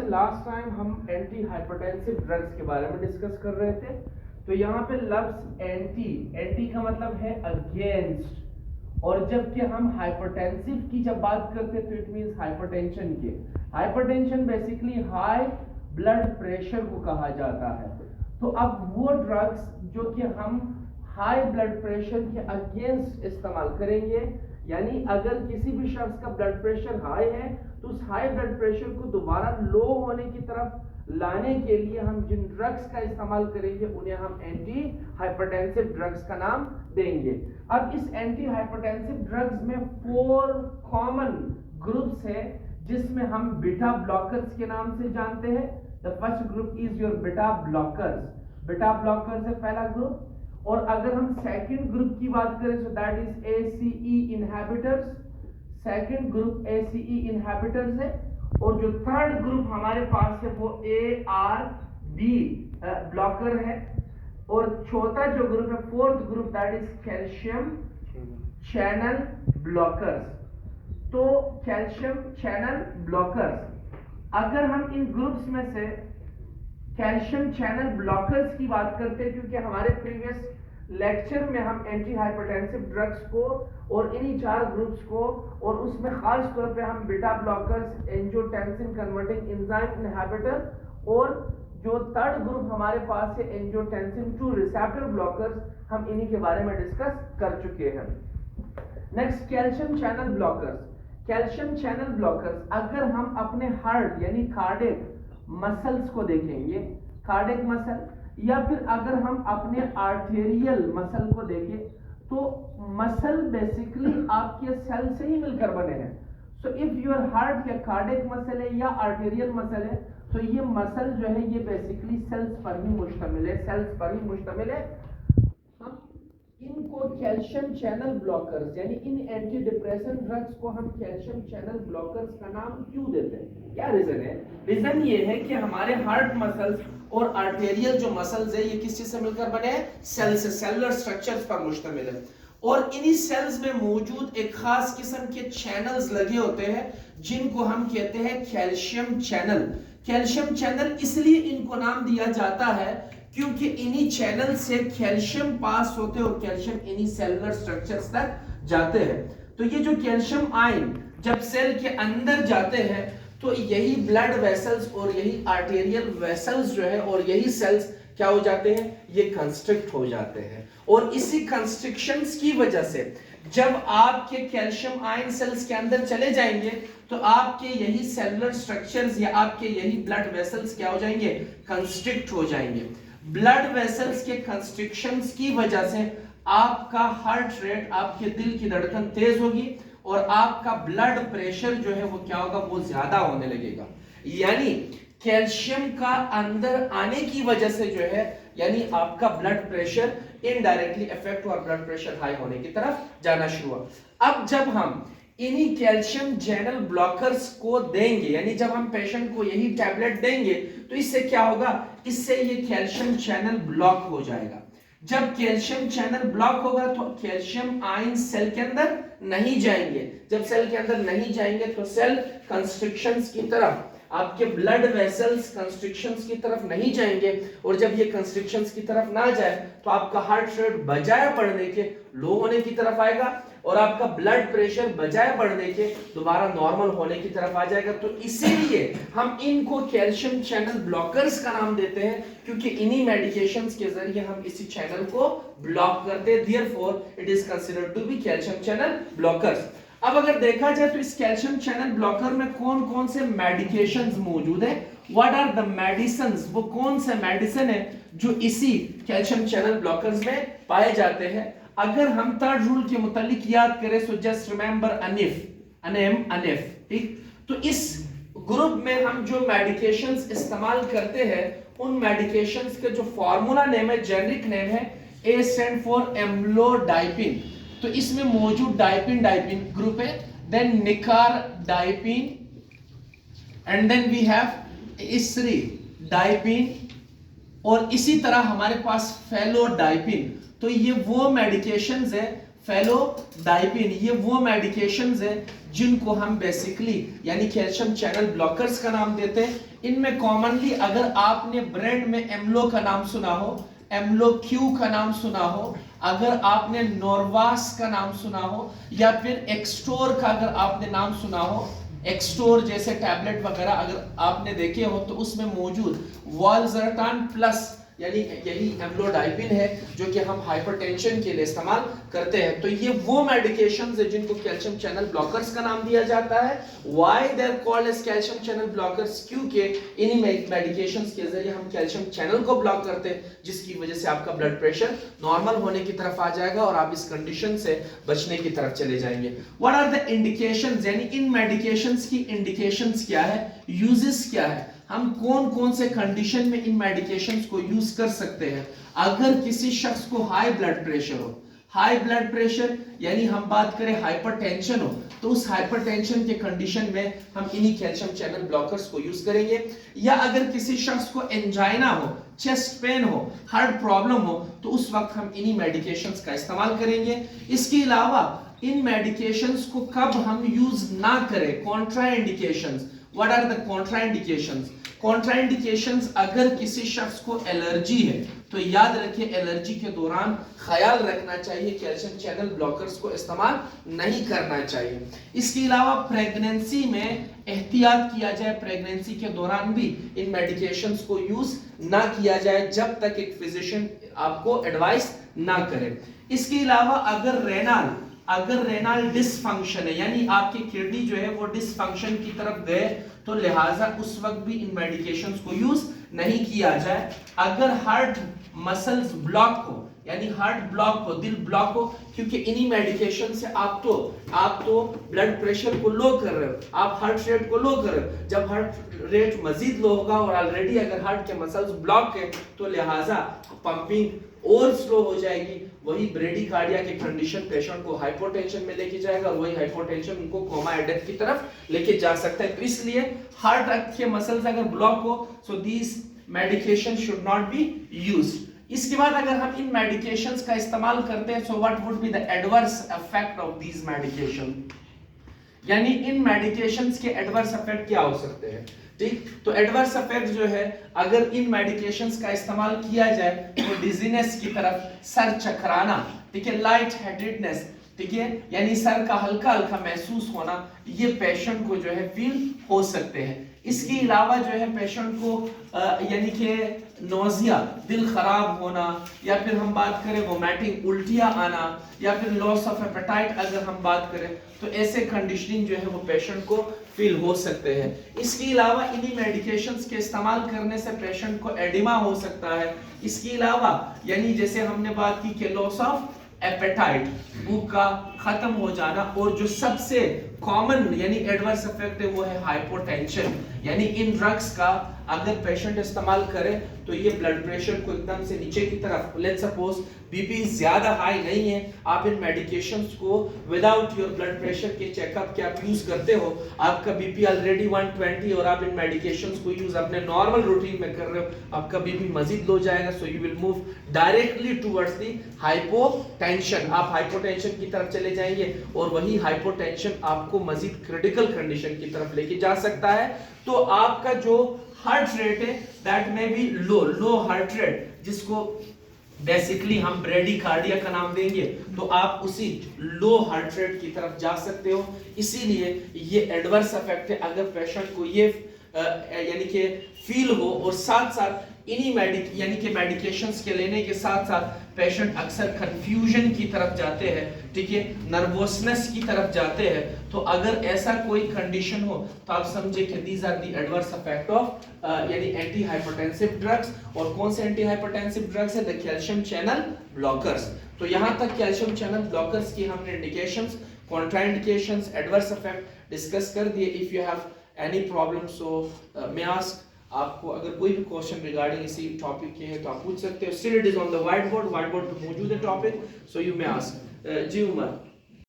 से last time हम anti hypertensive drugs के बारे में डिस्कस कर रहे थे। तो यहाँ पे लफ्ज एंटी का मतलब है अगेंस्ट, और जबकि हम हाइपरटेंसिव की जब बात करते हैं तो इट मींस हाइपरटेंशन के। Hypertension basically high blood pressure को कहा जाता है। तो अब वो ड्रग्स जो कि हम हाई ब्लड प्रेशर के अगेंस्ट इस्तेमाल करेंगे, यानी अगर किसी भी शख्स का ब्लड प्रेशर हाई है तो उस हाई ब्लड प्रेशर को दोबारा लो होने की तरफ लाने के लिए हम जिन ड्रग्स का इस्तेमाल करेंगे उन्हें हम एंटी हाइपरटेंसिव ड्रग्स का नाम देंगे। अब इस एंटी हाइपरटेंसिव ड्रग्स में 4 कॉमन ग्रुप्स हैं जिसमें हम बीटा ब्लॉकर्स के नाम से जानते हैं। The first group is your beta blockers. Beta blockers है पहला ग्रुप। और अगर हम सेकंड ग्रुप की बात करें तो that is ACE inhibitors. Second group ACE inhibitors है। और जो थर्ड ग्रुप हमारे पास है वो ARB ब्लॉकर है। और चौथा जो ग्रुप है, fourth group, that is calcium channel blockers. तो कैल्शियम चैनल ब्लॉकर्स, अगर हम इन ग्रुप्स में से कैल्शियम चैनल ब्लॉकर्स की बात करते हैं, क्योंकि हमारे प्रीवियस लेक्चर में हम एंटी हाइपरटेंसिव ड्रग्स को और इन्हीं 4 ग्रुप्स को, और उसमें खास तौर पे हम beta blockers, angiotensin converting enzyme inhibitor, और जो थर्ड ग्रुप हमारे पास है एंजियोटेंसिन 2 रिसेप्टर ब्लॉकर्स, हम इन्हीं के बारे में डिस्कस कर चुके हैं। Next calcium channel blockers. Calcium channel blockers, अगर हम अपने हार्ट यानी कार्डियक मसल्स को देखेंगे, कार्डियक मसल, या फिर अगर हम अपने आर्टेरियल मसल को देखें, तो मसल बेसिकली आपके सेल से ही मिलकर बने हैं। सो इफ योर हार्ट या कार्डियक मसल है या आर्टेरियल मसल है, तो ये मसल जो है ये बेसिकली सेल्स पर ही मुश्तमिल है, सेल्स पर ही मुश्तमिल है। हम इनको कैल्शियम चैनल ब्लॉकर्स यानी इन एंटी डिप्रेशन ड्रग्स को हम कैल्शियम चैनल ब्लॉकर्स का नाम क्यों देते हैं? क्या रीजन है? रीजन ये है कि हमारे हार्ट मसल्स और आर्टेरियल जो मसल्स है ये किस चीज से मिलकर बने हैं? सेल से, सेलुलर स्ट्रक्चर्स पर मुश्तमिल है। और इन्हीं सेल्स में मौजूद एक खास किस्म के चैनल्स लगे होते हैं जिनको हम कहते हैं कैल्शियम चैनल। कैल्शियम चैनल इसलिए इनको नाम दिया जाता है क्योंकि इन्हीं चैनल से कैल्शियम पास होते हैं और कैल्शियम इन्हीं सेलुलर स्ट्रक्चर्स तक जाते हैं। तो ये जो कैल्शियम आयन जब सेल के अंदर जाते हैं तो यही ब्लड वेसल्स और यही आर्टेरियल वेसल्स जो है और यही सेल्स क्या हो जाते हैं? ये कंस्ट्रिक्ट हो जाते हैं। और इसी कंस्ट्रिक्शंस की वजह से जब आपके कैल्शियम आयन सेल्स के अंदर चले जाएंगे तो आपके यही सेलुलर स्ट्रक्चर्स या आपके यही ब्लड वेसल्स क्या हो जाएंगे? कंस्ट्रिक्ट हो जाएंगे। ब्लड वेसल्स के कंस्ट्रिक्शंस की वजह से आपका हार्ट रेट, आपके दिल की धड़कन तेज होगी और आपका ब्लड प्रेशर जो है वो क्या होगा? वो ज्यादा होने लगेगा। यानी कैल्शियम का अंदर आने की वजह से जो है यानी आपका ब्लड प्रेशर इनडायरेक्टली इफेक्ट हुआ, ब्लड प्रेशर हाई होने की तरफ जाना शुरू हुआ। अब जब हम इन्हीं कैल्शियम चैनल ब्लॉकर्स को देंगे, यानी जब हम पेशेंट को यही टैबलेट देंगे तो इससे क्या होगा? इससे ये कैल्शियम चैनल ब्लॉक हो जाएगा। जब कैल्शियम चैनल ब्लॉक होगा तो कैल्शियम आयन सेल के अंदर नहीं जाएंगे। जब सेल के अंदर नहीं जाएंगे तो सेल कंस्ट्रिक्शंस की तरफ, आपके ब्लड वेसल्स कंस्ट्रिक्शंस की तरफ नहीं जाएंगे। और जब ये कंस्ट्रिक्शंस की तरफ ना जाए तो आपका हार्ट रेट बजाय बढ़ने के लो होने की तरफ आएगा और आपका ब्लड प्रेशर बजाय बढ़ने के दोबारा नॉर्मल होने की तरफ आ जाएगा। तो इसीलिए हम इनको कैल्शियम चैनल ब्लॉकर्स का नाम देते हैं, क्योंकि इन्हीं मेडिकेशंस के जरिए हम इसी चैनल को ब्लॉक करते हैं। Therefore it is considered to be calcium channel blockers. अब अगर देखा जाए तो इस कैल्शियम चैनल ब्लॉकर में कौन कौन से मेडिकेशंस मौजूद है? What are the medicines? वो कौन से मेडिसिन है जो इसी कैल्शियम चैनल ब्लॉकर्स में पाए जाते हैं? अगर हम थर्ड रूल के मुतालिक याद करें सो जस्ट रिमेंबर अनिफ, ठीक? तो इस ग्रुप में हम जो मेडिकेशंस इस्तेमाल करते हैं उन मेडिकेशंस के जो फार्मूला नेम है, जेनरिक नेम है, ए स्टैंड फॉर एम्लोडाइपिन। तो इसमें मौजूद डाइपिन ग्रुप है, then nicardipine, and then we have isradipine, और इसी तरह हमारे पास फेलोडाइपिन। तो ये वो मेडिकेशंस है, फेलोडाइपिन, ये वो मेडिकेशंस हैं जिनको हम बेसिकली यानी कैल्शियम चैनल ब्लॉकर्स का नाम देते हैं। इनमें कॉमनली अगर आपने ब्रांड में एम्लो का नाम सुना हो, एम्लो क्यू का नाम सुना हो, अगर आपने नोरवास का नाम सुना हो, या फिर एक्सटोर का अगर आपने नाम सुना हो, एक्सटोर जैसे टैबलेट वगैरह अगर आपने देखे हो, तो उसमें मौजूद वालसर्टान प्लस यानी यही एम्लोडाइपिन है जो कि हम हाइपरटेंशन के लिए इस्तेमाल करते हैं। तो ये वो मेडिकेशंस है जिनको कैल्शियम चैनल ब्लॉकर्स का नाम दिया जाता है। Why they are called as calcium channel blockers? क्योंकि इन्हीं मेडिकेशंस के जरिए हम कैल्शियम चैनल को ब्लॉक करते हैं, जिसकी वजह से आपका ब्लड प्रेशर नॉर्मल होने की तरफ आ जाएगा और आप इस कंडीशन से बचने की तरफ चले जाएंगे। व्हाट आर द इंडिकेशंस, यानी इन मेडिकेशंस की इंडिकेशंस क्या है, यूजेस क्या है, हम कौन कौन से कंडीशन में इन मेडिकेशंस को यूज कर सकते हैं। अगर किसी शख्स को हाई ब्लड प्रेशर हो, हाई ब्लड प्रेशर यानी हम बात करें हाइपरटेंशन हो, तो उस हाइपरटेंशन के कंडीशन में हम इन्हीं कैल्शियम चैनल ब्लॉकर्स को यूज करेंगे। या अगर किसी शख्स को एंजाइना हो, चेस्ट पेन हो, हार्ट प्रॉब्लम हो, तो उस वक्त हम इन्हीं मेडिकेशंस का इस्तेमाल करेंगे। इसके अलावा इन मेडिकेशंस को कब हम यूज ना करें, contraindications. What are the contraindications? Contraindications, अगर किसी शख्स को एलर्जी है तो याद रखिए एलर्जी के दौरान ख्याल रखना चाहिए कैल्शियम चैनल ब्लॉकर्स को इस्तेमाल नहीं करना चाहिए। इसके अलावा प्रेगनेंसी में एहतियात किया जाए, प्रेगनेंसी के दौरान भी इन मेडिकेशंस को यूज ना किया जाए जब तक एक फिजिशियन आपको एडवाइस ना करे। इसके अलावा अगर रेनाल डिसफंक्शन है, यानी आपकी किडनी जो है वो डिसफंक्शन की तरफ गए, तो लिहाजा उस वक्त भी इन मेडिकेशंस को यूज नहीं किया जाए। अगर हार्ट मसल्स ब्लॉक हो, यानी हार्ट ब्लॉक हो, दिल ब्लॉक हो, क्योंकि इन्हीं मेडिकेशन से आप तो ब्लड प्रेशर को लो कर रहे हो, आप हार्ट रेट को लो कर रहे हो। जब हार्ट रेट मजीद लो होगा और ऑलरेडी अगर हार्ट के मसल्स ब्लॉक है, तो लिहाजा पंपिंग और स्लो हो जाएगी। वही ब्रेडिकार्डिया की कंडीशन पेशेंट को हाइपोटेंशन में लेके जाएगा और वही हाइपोटेंशन उनको कोमा या डेथ की तरफ लेके जा सकता है। तो इसलिए हार्ट के मसल्स अगर ब्लॉक हो, so these medication should not be used. इसके बाद अगर हम इन मेडिकेशंस का इस्तेमाल करते हैं, so what would be the adverse effect of these medication, यानी इन मेडिकेशंस के एडवर्स इफेक्ट क्या हो सकते हैं। ठीक, तो एडवर्स इफेक्ट जो है, अगर इन मेडिकेशंस का इस्तेमाल किया जाए तो डिजीनेस की तरफ, सर चकराना, ठीक है, लाइट हेडेडनेस, ठीक है, यानी सर का हल्का हल्का महसूस होना, ये पेशेंट को जो है फील हो सकते हैं। इसके अलावा जो है पेशेंट को यानी कि नोजिया, दिल खराब होना, या फिर हम बात करें वोमिटिंग, उल्टियां आना, या फिर लॉस ऑफ एपेटाइट अगर हम बात करें, तो ऐसे कंडीशनिंग जो है वो पेशेंट को फील हो सकते हैं। इसके अलावा इन्हीं मेडिकेशंस के इस्तेमाल करने से पेशेंट को एडिमा हो सकता है। इसके अलावा यानी जैसे हमने बात की कि लॉस ऑफ एपेटाइट, भूख का खत्म हो जाना, और जो सबसे कॉमन यानी एडवर्स इफेक्ट है वो है हाइपोटेंशन। यानी इन ड्रग्स का अगर पेशेंट इस्तेमाल करे तो ये ब्लड प्रेशर को एकदम से नीचे की तरफ, लेट्स सपोज बीपी ज्यादा हाई नहीं है, आप इन मेडिकेशंस को विदाउट योर ब्लड प्रेशर के चेकअप के आप यूज करते हो, आपका बीपी ऑलरेडी 120 और आप इन मेडिकेशंस को यूज अपने नॉर्मल रूटीन में कर रहे हो, आपका बीपी मजीद लो जाएगा। So you will move directly towards the hypotension, आप हाइपोटेंशन की तरफ चले जाएंगे और वही हाइपोटेंशन आपको मजीद क्रिटिकल कंडीशन की तरफ लेके जा सकता है। तो आपका जो हार्ट रेट है दैट में भी लो हार्ट रेट, जिसको बेसिकली हम ब्रेडिकार्डिया का नाम देंगे, तो आप उसी लो हार्ट रेट की तरफ जा सकते हो। इसीलिए ये एडवर्स इफेक्ट है अगर पेशेंट को ये यानी कि फील हो, और साथ साथ इन्हीं यानी कि मेडिकेशंस के लेने के साथ साथ पेशेंट अक्सर कंफ्यूजन की तरफ जाते हैं, ठीक है, नर्वसनेस की तरफ जाते हैं। तो अगर ऐसा कोई कंडीशन हो तो आप समझे कि these are the adverse effect of यानी एंटी हाइपरटेंसिव ड्रग्स। और कौन से एंटी हाइपरटेंसिव ड्रग्स है? The calcium channel blockers. तो यहां तक कैल्शियम चैनल ब्लॉकर्स की हमने indications, contraindications, adverse effect discuss कर दिए। If you have any problem, so may ask, आपको अगर कोई भी क्वेश्चन रिगार्डिंग इसी टॉपिक के है तो आप पूछ सकते हो। Still it is on the white board पे मौजूद है topic, so you may ask. जी उमर।